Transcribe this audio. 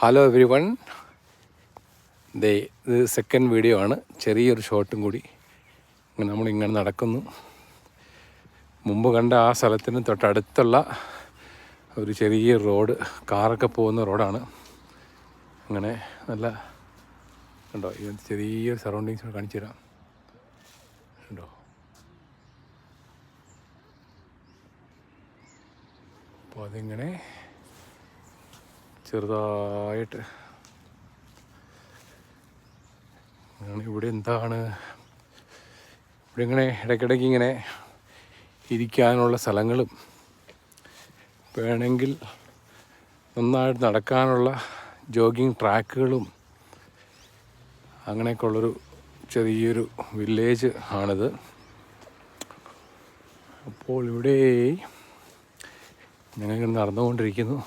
Hello every one, ഇത് second video ആണ്. ചെറിയൊരു ഷോട്ടും കൂടി. നമ്മളിങ്ങനെ നടക്കുന്നു. മുമ്പ് കണ്ട ആ സ്ഥലത്തിന് തൊട്ടടുത്തുള്ള ഒരു ചെറിയ റോഡ്, കാറൊക്കെ പോകുന്ന റോഡാണ്. അങ്ങനെ നല്ല കണ്ടോ, ഈ ചെറിയൊരു സറൗണ്ടിങ്സ് കാണിച്ചു തരാം. കണ്ടോ, അപ്പോൾ അതിങ്ങനെ ചെറുതായിട്ട് ഇവിടെ എന്താണ്, ഇവിടെ ഇങ്ങനെ ഇടയ്ക്കിടയ്ക്ക് ഇങ്ങനെ ഇരിക്കാനുള്ള സ്ഥലങ്ങളും വേണമെങ്കിൽ നന്നായിട്ട് നടക്കാനുള്ള ജോഗിങ് ട്രാക്കുകളും അങ്ങനെയൊക്കെ ഉള്ളൊരു ചെറിയൊരു വില്ലേജ് ആണിത്. അപ്പോൾ ഇവിടെ ഞങ്ങളിങ്ങനെ നടന്നുകൊണ്ടിരിക്കുന്നു.